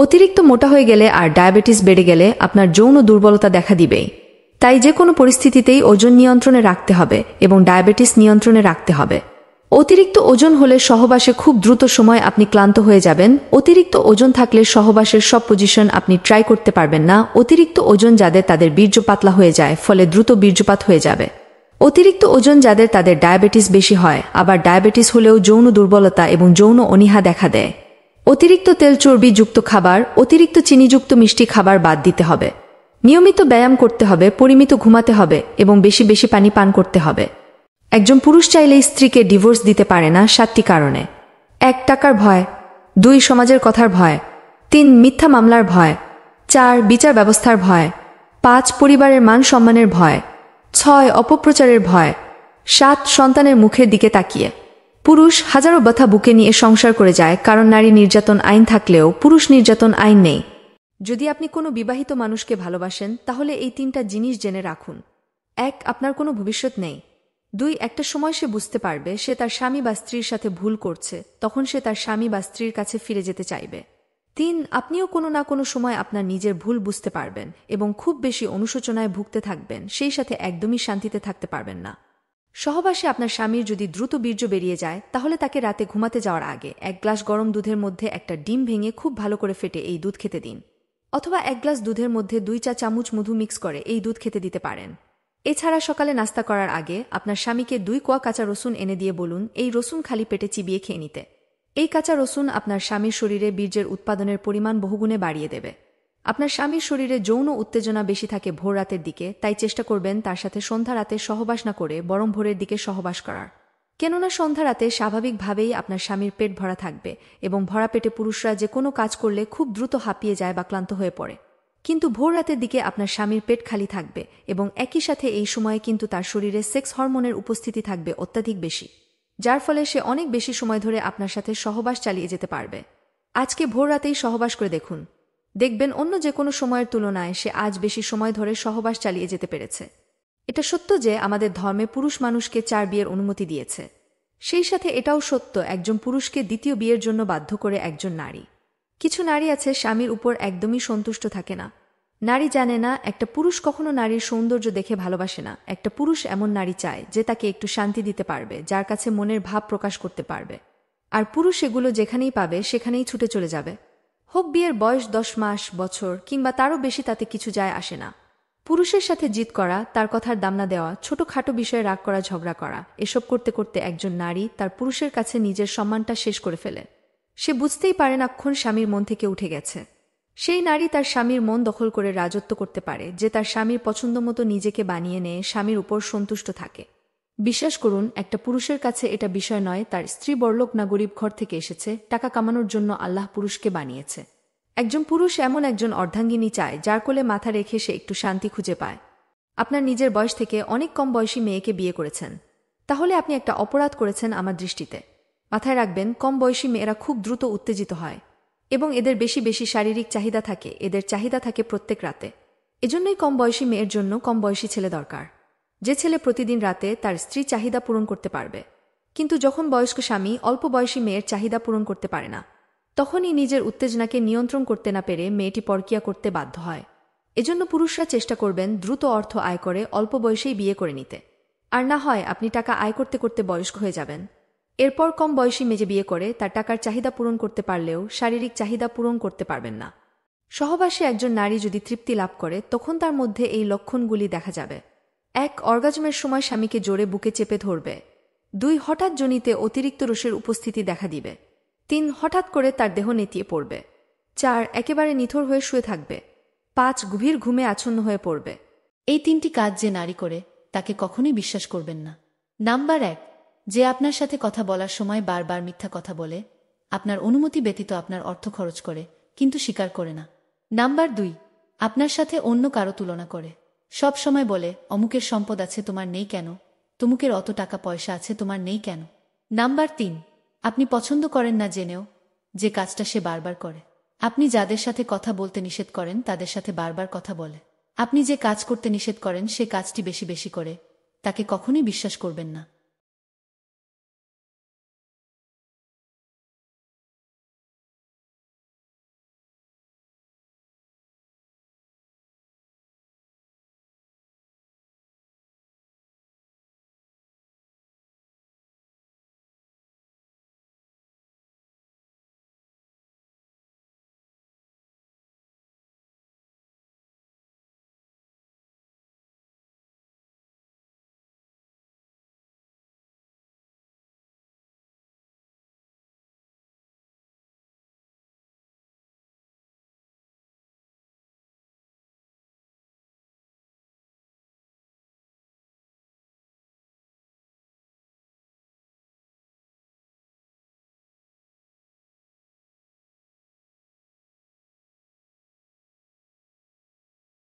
অতিরিক্ত মোটা হয়ে গেলে আর ডায়াবেটিস বেড়ে গেলে আপনার যৌন দুর্বলতা দেখা দিবেই। তাই যে কোনো পরিস্থিতিতেই ওজন নিয়ন্ত্রণে রাখতে হবে এবং ডায়াবেটিস নিয়ন্ত্রণে রাখতে হবে। অতিরিক্ত ওজন হলে সহবাসে খুব দ্রুত সময় আপনি ক্লান্ত হয়ে যাবেন। অতিরিক্ত ওজন থাকলে সহবাসের সব পজিশন আপনি ট্রাই করতে পারবেন না। অতিরিক্ত ওজন যাদের তাদের বীর্য পাতলা হয়ে যায়, ফলে দ্রুত বীর্যপাত হয়ে যাবে। অতিরিক্ত ওজন যাদের তাদের ডায়াবেটিস বেশি হয়, আবার ডায়াবেটিস হলেও যৌন দুর্বলতা এবং যৌন অনীহা দেখা দেয়। অতিরিক্ত তেল চর্বিযুক্ত খাবার, অতিরিক্ত চিনিযুক্ত মিষ্টি খাবার বাদ দিতে হবে। নিয়মিত ব্যায়াম করতে হবে, পরিমিত ঘুমাতে হবে এবং বেশি বেশি পানি পান করতে হবে। একজন পুরুষ চাইলেই স্ত্রীকে ডিভোর্স দিতে পারে না 7টি কারণে। 1. টাকার ভয়। 2. সমাজের কথার ভয়। 3. মিথ্যা মামলার ভয়। 4. বিচার ব্যবস্থার ভয়। 5. পরিবারের মান সম্মানের ভয়। 6. অপপ্রচারের ভয়। 7. সন্তানের মুখের দিকে তাকিয়ে। পুরুষ হাজারো ব্যথা বুকে নিয়ে সংসার করে যায়, কারণ নারী নির্যাতন আইন থাকলেও পুরুষ নির্যাতন আইন নেই। যদি আপনি কোনো বিবাহিত মানুষকে ভালোবাসেন, তাহলে এই 3টা জিনিস জেনে রাখুন। 1. আপনার কোনো ভবিষ্যৎ নেই। 2. একটা সময় সে বুঝতে পারবে সে তার স্বামী বা স্ত্রীর সাথে ভুল করছে, তখন সে তার স্বামী বা স্ত্রীর কাছে ফিরে যেতে চাইবে। 3. আপনিও কোনো না কোনো সময় আপনার নিজের ভুল বুঝতে পারবেন এবং খুব বেশি অনুশোচনায় ভুগতে থাকবেন, সেই সাথে একদমই শান্তিতে থাকতে পারবেন না। সহবাসে আপনার স্বামীর যদি দ্রুত বীর্য বেরিয়ে যায়, তাহলে তাকে রাতে ঘুমাতে যাওয়ার আগে 1 গ্লাস গরম দুধের মধ্যে একটা ডিম ভেঙে খুব ভালো করে ফেটে এই দুধ খেতে দিন, অথবা 1 গ্লাস দুধের মধ্যে 2 চা চামচ মধু মিক্স করে এই দুধ খেতে দিতে পারেন। এছাড়া সকালে নাস্তা করার আগে আপনার স্বামীকে 2 কোয়া কাঁচা রসুন এনে দিয়ে বলুন এই রসুন খালি পেটে চিবিয়ে খেয়ে নিতে। এই কাঁচা রসুন আপনার স্বামীর শরীরে বীর্যের উৎপাদনের পরিমাণ বহুগুণে বাড়িয়ে দেবে। আপনার স্বামীর শরীরে যৌন উত্তেজনা বেশি থাকে ভোর রাতের দিকে, তাই চেষ্টা করবেন তার সাথে সন্ধ্যা রাতে সহবাস না করে বরং ভোরের দিকে সহবাস করার। কেননা সন্ধ্যা রাতে স্বাভাবিকভাবেই আপনার স্বামীর পেট ভরা থাকবে এবং ভরা পেটে পুরুষরা যে কোনো কাজ করলে খুব দ্রুত হাঁপিয়ে যায় বা ক্লান্ত হয়ে পড়ে। কিন্তু ভোর রাতের দিকে আপনার স্বামীর পেট খালি থাকবে এবং একই সাথে এই সময়ে কিন্তু তার শরীরে সেক্স হরমোনের উপস্থিতি থাকবে অত্যাধিক বেশি, যার ফলে সে অনেক বেশি সময় ধরে আপনার সাথে সহবাস চালিয়ে যেতে পারবে। আজকে ভোর রাতেই সহবাস করে দেখুন, দেখবেন অন্য যে কোনো সময়ের তুলনায় সে আজ বেশি সময় ধরে সহবাস চালিয়ে যেতে পেরেছে। এটা সত্য যে আমাদের ধর্মে পুরুষ মানুষকে 4 বিয়ের অনুমতি দিয়েছে, সেই সাথে এটাও সত্য একজন পুরুষকে দ্বিতীয় বিয়ের জন্য বাধ্য করে একজন নারী। কিছু নারী আছে স্বামীর উপর একদমই সন্তুষ্ট থাকে না। নারী জানে না একটা পুরুষ কখনো নারীর সৌন্দর্য দেখে ভালোবাসে না। একটা পুরুষ এমন নারী চায় যে তাকে একটু শান্তি দিতে পারবে, যার কাছে মনের ভাব প্রকাশ করতে পারবে। আর পুরুষ এগুলো যেখানেই পাবে সেখানেই ছুটে চলে যাবে। হোক বিয়ের বয়স 10 মাস, বছর কিংবা তারও বেশি, তাতে কিছু যায় আসে না। পুরুষের সাথে জিত করা, তার কথার দাম না দেওয়া, ছোটখাটো বিষয়ে রাগ করা, ঝগড়া করা, এসব করতে করতে একজন নারী তার পুরুষের কাছে নিজের সম্মানটা শেষ করে ফেলে। সে বুঝতেই পারে না কখন স্বামীর মন থেকে উঠে গেছে। সেই নারী তার স্বামীর মন দখল করে রাজত্ব করতে পারে, যে তার স্বামীর পছন্দমতো নিজেকে বানিয়ে নিয়ে স্বামীর উপর সন্তুষ্ট থাকে। বিশ্বাস করুন, একটা পুরুষের কাছে এটা বিষয় নয় তার স্ত্রী বড়লোক না গরিব ঘর থেকে এসেছে, টাকা কামানোর জন্য আল্লাহ পুরুষকে বানিয়েছে। একজন পুরুষ এমন একজন অর্ধাঙ্গিনী চায় যার কোলে মাথা রেখে সে একটু শান্তি খুঁজে পায়। আপনার নিজের বয়স থেকে অনেক কম বয়সী মেয়েকে বিয়ে করেছেন, তাহলে আপনি একটা অপরাধ করেছেন আমার দৃষ্টিতে। মাথায় রাখবেন, কম বয়সী মেয়েরা খুব দ্রুত উত্তেজিত হয় এবং এদের বেশি বেশি শারীরিক চাহিদা থাকে। এদের চাহিদা থাকে প্রত্যেক রাতে। এজন্যই কম বয়সী মেয়ের জন্য কম বয়সী ছেলে দরকার, যে ছেলে প্রতিদিন রাতে তার স্ত্রী চাহিদা পূরণ করতে পারবে। কিন্তু যখন বয়স্ক স্বামী অল্প বয়সী মেয়ের চাহিদা পূরণ করতে পারে না, তখনই নিজের উত্তেজনাকে নিয়ন্ত্রণ করতে না পেরে মেয়েটি পরকীয়া করতে বাধ্য হয়। এজন্য পুরুষরা চেষ্টা করবেন দ্রুত অর্থ আয় করে অল্প বয়সেই বিয়ে করে নিতে। আর না হয় আপনি টাকা আয় করতে করতে বয়স্ক হয়ে যাবেন। এরপর কম বয়সী মেয়ে বিয়ে করে তার টাকার চাহিদা পূরণ করতে পারলেও শারীরিক চাহিদা পূরণ করতে পারবেন না। সহবাসে একজন নারী যদি তৃপ্তি লাভ করে, তখন তার মধ্যে এই লক্ষণগুলি দেখা যাবে। 1. অর্গাজমের সময় স্বামীকে জোরে বুকে চেপে ধরবে। 2. হঠাৎ যোনিতে অতিরিক্ত রসের উপস্থিতি দেখা দিবে। 3. হঠাৎ করে তার দেহ নেতিয়ে পড়বে। 4. একেবারে নিথর হয়ে শুয়ে থাকবে। 5. গভীর ঘুমে আচ্ছন্ন হয়ে পড়বে। এই 3টি কাজ যে নারী করে তাকে কখনোই বিশ্বাস করবেন না। নাম্বার 1, যে আপনার সাথে কথা বলার সময় বারবার মিথ্যা কথা বলে, আপনার অনুমতি ব্যতীত আপনার অর্থ খরচ করে কিন্তু স্বীকার করে না। নাম্বার 2, আপনার সাথে অন্য কারো তুলনা করে, সব সময় বলে অমুকের সম্পদ আছে তোমার নেই কেন, তমুকের অত টাকা পয়সা আছে তোমার নেই কেন। নাম্বার 3, আপনি পছন্দ করেন না জেনেও যে কাজটা সে বারবার করে। আপনি যাদের সাথে কথা বলতে নিষেধ করেন তাদের সাথে বারবার কথা বলে। আপনি যে কাজ করতে নিষেধ করেন সে কাজটি বেশি বেশি করে, তাকে কখনোই বিশ্বাস করবেন না।